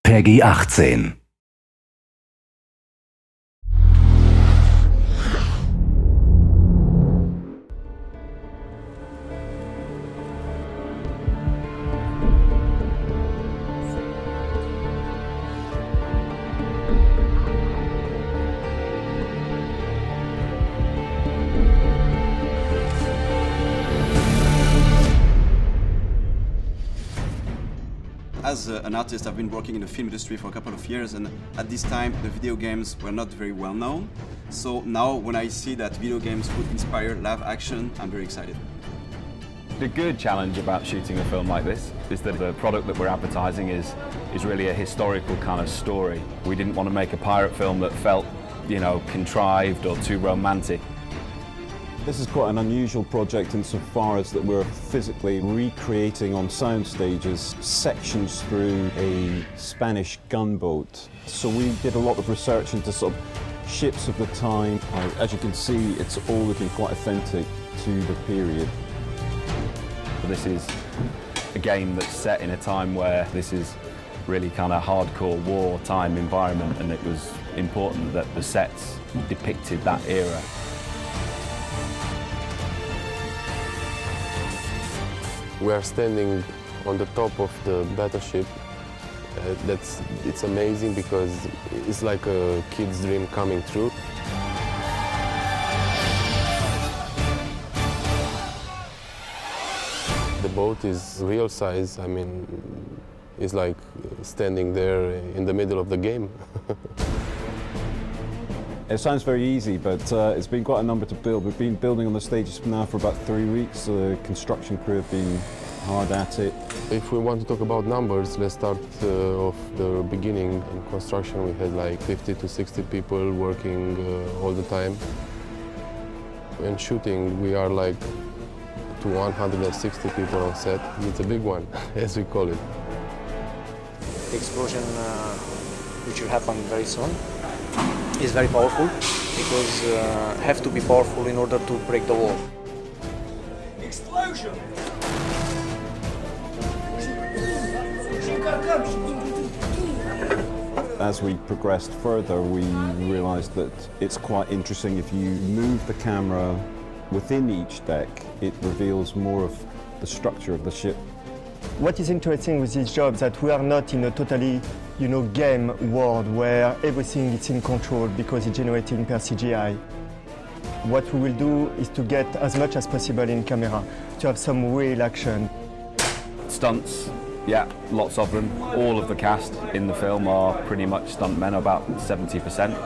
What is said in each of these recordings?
PEGI 18. As an artist, I've been working in the film industry for a couple of years, and at this time the video games were not very well known. So now when I see that video games could inspire live action, I'm very excited. The good challenge about shooting a film like this is that the product that we're advertising is really a historical kind of story. We didn't want to make a pirate film that felt, contrived or too romantic. This is quite an unusual project insofar as that we're physically recreating on sound stages sections through a Spanish gunboat. So we did a lot of research into sort of ships of the time. As you can see, it's all looking quite authentic to the period. This is a game that's set in a time where this is really kind of hardcore wartime environment, and it was important that the sets depicted that era. We are standing on the top of the battleship. It's amazing because it's like a kid's dream coming true. The boat is real size. I mean, it's like standing there in the middle of the game. It sounds very easy, but it's been quite a number to build. We've been building on the stages now for about 3 weeks. The construction crew have been hard at it. If we want to talk about numbers, let's start off the beginning. In construction, we had like 50 to 60 people working all the time. In shooting, we are like to 160 people on set. It's a big one, as we call it. The explosion, which will happen very soon, is very powerful because have to be powerful in order to break the wall. Explosion! As we progressed further, we realized that it's quite interesting if you move the camera within each deck, it reveals more of the structure of the ship. What is interesting with this job is that we are not in a totally, game world where everything is in control because it's generated per CGI. What we will do is to get as much as possible in camera, to have some real action. Stunts, yeah, lots of them. All of the cast in the film are pretty much stuntmen, about 70%.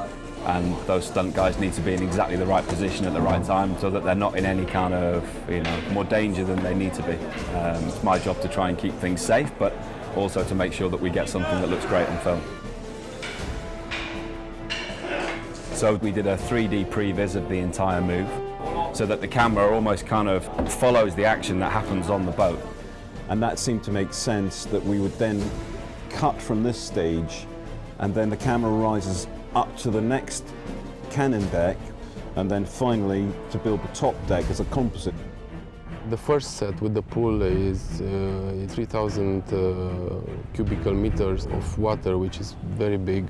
And those stunt guys need to be in exactly the right position at the right time so that they're not in any kind of, more danger than they need to be. It's my job to try and keep things safe, but also to make sure that we get something that looks great on film. So we did a 3D previs of the entire move so that the camera almost kind of follows the action that happens on the boat. And that seemed to make sense that we would then cut from this stage and then the camera rises up to the next cannon deck and then finally to build the top deck as a composite. The first set with the pool is 3,000 cubical meters of water, which is very big.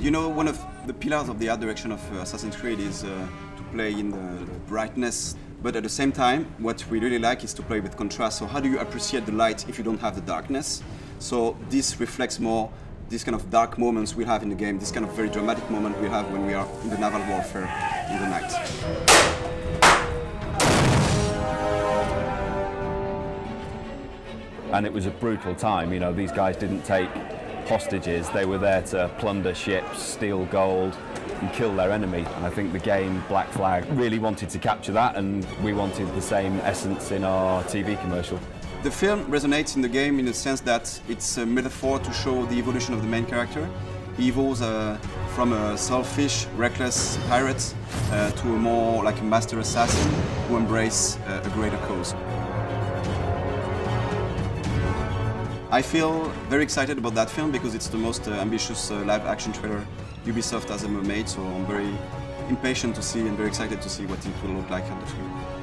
One of the pillars of the art direction of Assassin's Creed is to play in the brightness, but at the same time, what we really like is to play with contrast. So how do you appreciate the light if you don't have the darkness? So this reflects more this kind of dark moments we have in the game, this kind of very dramatic moment we have when we are in the naval warfare in the night. And it was a brutal time, these guys didn't take hostages, they were there to plunder ships, steal gold and kill their enemy. And I think the game Black Flag really wanted to capture that, and we wanted the same essence in our TV commercial. The film resonates in the game in the sense that it's a metaphor to show the evolution of the main character. He evolves from a selfish, reckless pirate to a more like a master assassin who embraces a greater cause. I feel very excited about that film because it's the most ambitious live-action trailer Ubisoft has ever made, so I'm very impatient to see and very excited to see what it will look like on the screen.